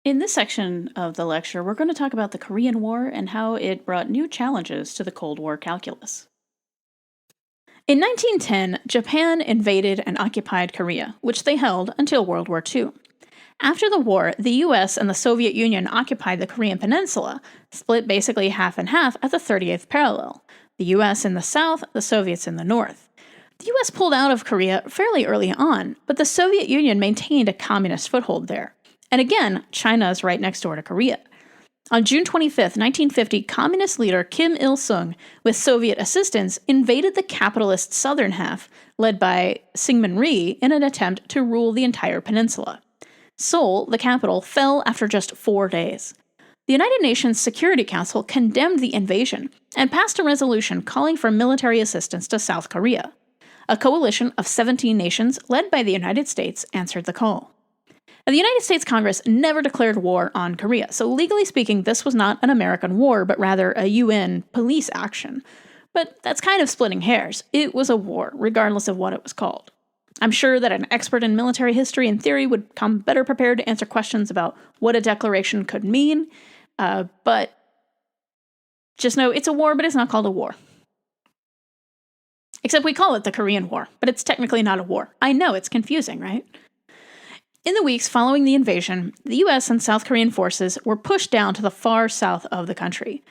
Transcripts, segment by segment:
In this section of the lecture, we're going to talk about the Korean War and how it brought new challenges to the Cold War calculus. In 1910, Japan invaded and occupied Korea, which they held until World War II. After the war, the US and the Soviet Union occupied the Korean peninsula, split basically half and half at the 38th parallel. The US in the south, the Soviets in the north. The US pulled out of Korea fairly early on, but the Soviet Union maintained a communist foothold there. And again, China is right next door to Korea. On June 25, 1950, communist leader Kim Il-sung, with Soviet assistance, invaded the capitalist southern half, led by Syngman Rhee, in an attempt to rule the entire peninsula. Seoul, the capital, fell after just 4 days. The United Nations Security Council condemned the invasion and passed a resolution calling for military assistance to South Korea. A coalition of 17 nations, led by the United States, answered the call. Now, the United States Congress never declared war on Korea, so legally speaking, this was not an American war, but rather a UN police action. But that's kind of splitting hairs. It was a war, regardless of what it was called. I'm sure that an expert in military history and theory would come better prepared to answer questions about what a declaration could mean, but just know it's a war, but it's not called a war. Except we call it the Korean War, but it's technically not a war. I know, it's confusing, right? In the weeks following the invasion, the US and South Korean forces were pushed down to the far south of the country.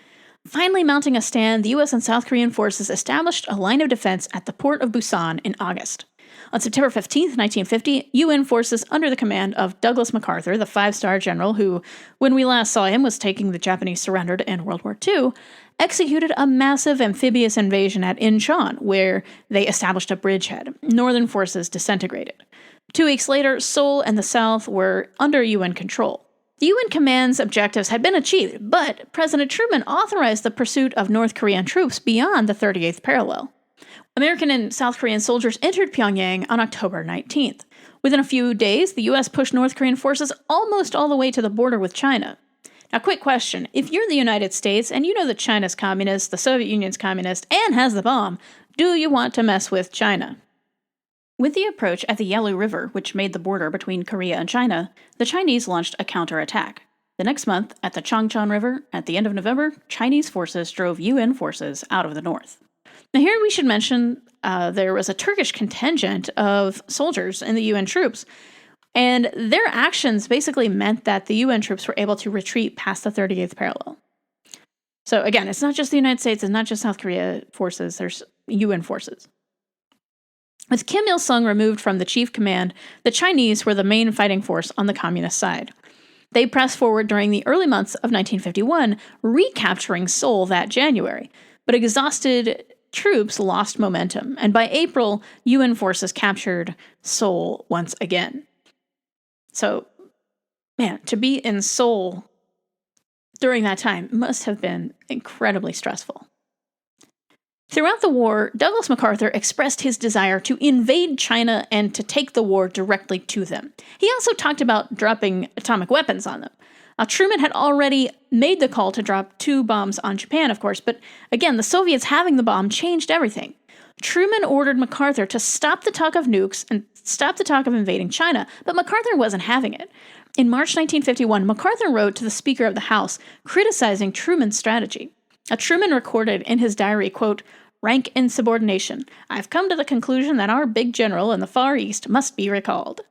Finally mounting a stand, the US and South Korean forces established a line of defense at the port of Busan in August. On September 15, 1950, UN forces under the command of Douglas MacArthur, the five-star general who, when we last saw him, was taking the Japanese surrender to end World War II, executed a massive amphibious invasion at Incheon, where they established a bridgehead. Northern forces disintegrated. 2 weeks later, Seoul and the South were under UN control. The UN command's objectives had been achieved, but President Truman authorized the pursuit of North Korean troops beyond the 38th parallel. American and South Korean soldiers entered Pyongyang on October 19th. Within a few days, the US pushed North Korean forces almost all the way to the border with China. Now, quick question. If you're the United States and you know that China's communist, the Soviet Union's communist, and has the bomb, do you want to mess with China? With the approach at the Yalu River, which made the border between Korea and China, the Chinese launched a counterattack. The next month, at the Changchon River, at the end of November, Chinese forces drove UN forces out of the north. Now here we should mention there was a Turkish contingent of soldiers in the UN troops, and their actions basically meant that the UN troops were able to retreat past the 38th parallel. So again, it's not just the United States, it's not just South Korea forces, there's UN forces. With Kim Il-sung removed from the chief command, the Chinese were the main fighting force on the communist side. They pressed forward during the early months of 1951, recapturing Seoul that January, but exhausted troops lost momentum, and by April, UN forces captured Seoul once again. So, man, to be in Seoul during that time must have been incredibly stressful. Throughout the war, Douglas MacArthur expressed his desire to invade China and to take the war directly to them. He also talked about dropping atomic weapons on them. Now, Truman had already made the call to drop 2 bombs on Japan, of course, but again, the Soviets having the bomb changed everything. Truman ordered MacArthur to stop the talk of nukes and stop the talk of invading China, but MacArthur wasn't having it. In March 1951, MacArthur wrote to the Speaker of the House criticizing Truman's strategy. Now, Truman recorded in his diary, quote, "Rank insubordination. I've come to the conclusion that our big general in the Far East must be recalled."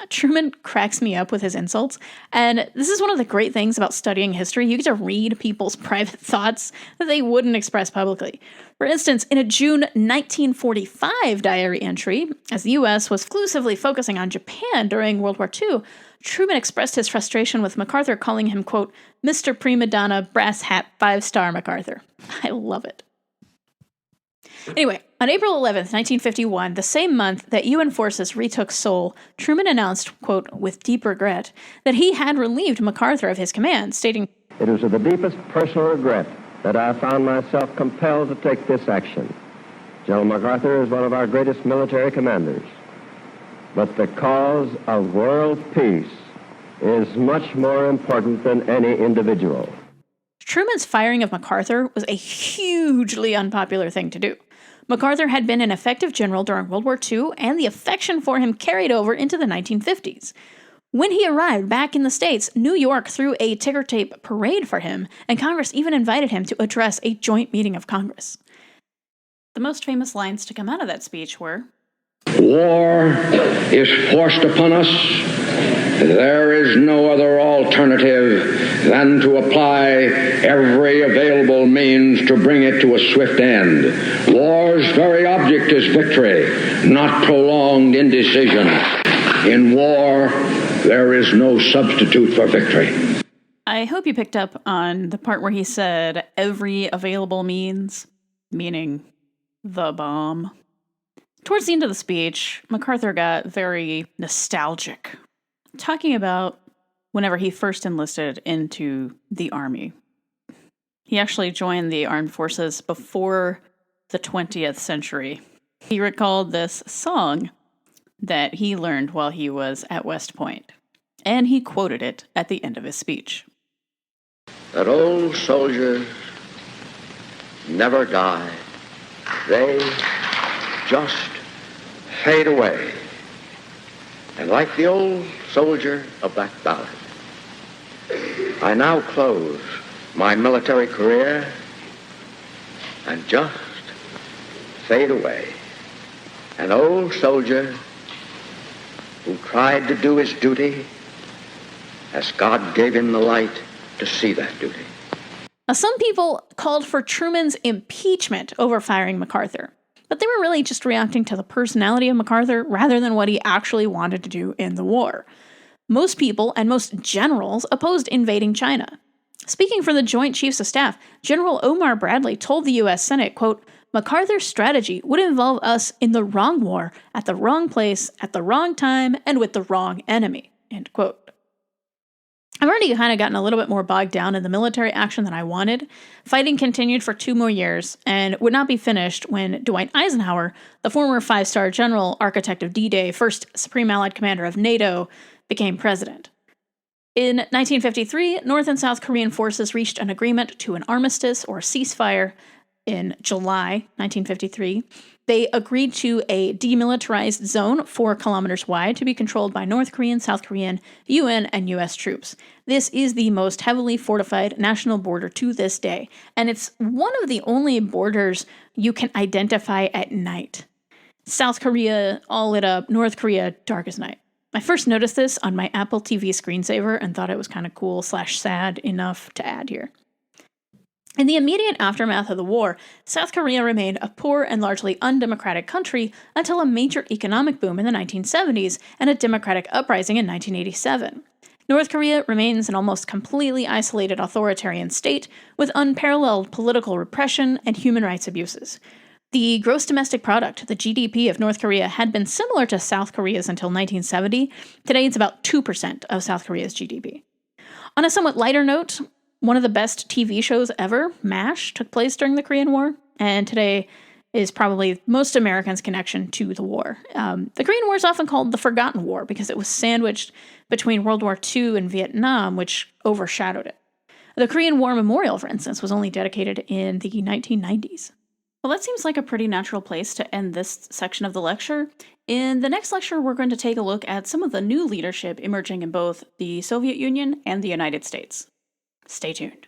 Truman cracks me up with his insults, and this is one of the great things about studying history. You get to read people's private thoughts that they wouldn't express publicly. For instance, in a June 1945 diary entry, as the US was exclusively focusing on Japan during World War II, Truman expressed his frustration with MacArthur, calling him, quote, "Mr. Prima Donna, Brass Hat, 5-star MacArthur." I love it. Anyway, on April 11th, 1951, the same month that UN forces retook Seoul, Truman announced, quote, "with deep regret," that he had relieved MacArthur of his command, stating, "It is with the deepest personal regret that I found myself compelled to take this action. General MacArthur is one of our greatest military commanders. But the cause of world peace is much more important than any individual." Truman's firing of MacArthur was a hugely unpopular thing to do. MacArthur had been an effective general during World War II, and the affection for him carried over into the 1950s. When he arrived back in the States, New York threw a ticker tape parade for him, and Congress even invited him to address a joint meeting of Congress. The most famous lines to come out of that speech were, "War is forced upon us. There is no other alternative than to apply every available means to bring it to a swift end. War's very object is victory, not prolonged indecision. In war, there is no substitute for victory." I hope you picked up on the part where he said every available means, meaning the bomb. Towards the end of the speech, MacArthur got very nostalgic, talking about whenever he first enlisted into the Army. He actually joined the armed forces before the 20th century. He recalled this song that he learned while he was at West Point, and he quoted it at the end of his speech. That old soldiers never die. They just fade away. And like the old soldier of that ballad, I now close my military career and just fade away. An old soldier who tried to do his duty as God gave him the light to see that duty. Now, some people called for Truman's impeachment over firing MacArthur, but they were really just reacting to the personality of MacArthur rather than what he actually wanted to do in the war. Most people and most generals opposed invading China. Speaking for the Joint Chiefs of Staff, General Omar Bradley told the U.S. Senate, quote, "MacArthur's strategy would involve us in the wrong war, at the wrong place, at the wrong time, and with the wrong enemy," end quote. I've already kind of gotten a little bit more bogged down in the military action than I wanted. Fighting continued for 2 more years and would not be finished when Dwight Eisenhower, the former 5-star general, architect of D-Day, first Supreme Allied Commander of NATO, became president. In 1953, North and South Korean forces reached an agreement to an armistice or ceasefire in July 1953. They agreed to a demilitarized zone 4 kilometers wide to be controlled by North Korean, South Korean, UN, and US troops. This is the most heavily fortified national border to this day, and it's one of the only borders you can identify at night. South Korea, all lit up, North Korea, dark as night. I first noticed this on my Apple TV screensaver and thought it was kind of cool/sad enough to add here. In the immediate aftermath of the war, South Korea remained a poor and largely undemocratic country until a major economic boom in the 1970s and a democratic uprising in 1987. North Korea remains an almost completely isolated authoritarian state with unparalleled political repression and human rights abuses. The gross domestic product, the GDP of North Korea, had been similar to South Korea's until 1970. Today, it's about 2% of South Korea's GDP. On a somewhat lighter note, one of the best TV shows ever, MASH, took place during the Korean War, and today is probably most Americans' connection to the war. The Korean War is often called the Forgotten War because it was sandwiched between World War II and Vietnam, which overshadowed it. The Korean War Memorial, for instance, was only dedicated in the 1990s. Well, that seems like a pretty natural place to end this section of the lecture. In the next lecture, we're going to take a look at some of the new leadership emerging in both the Soviet Union and the United States. Stay tuned.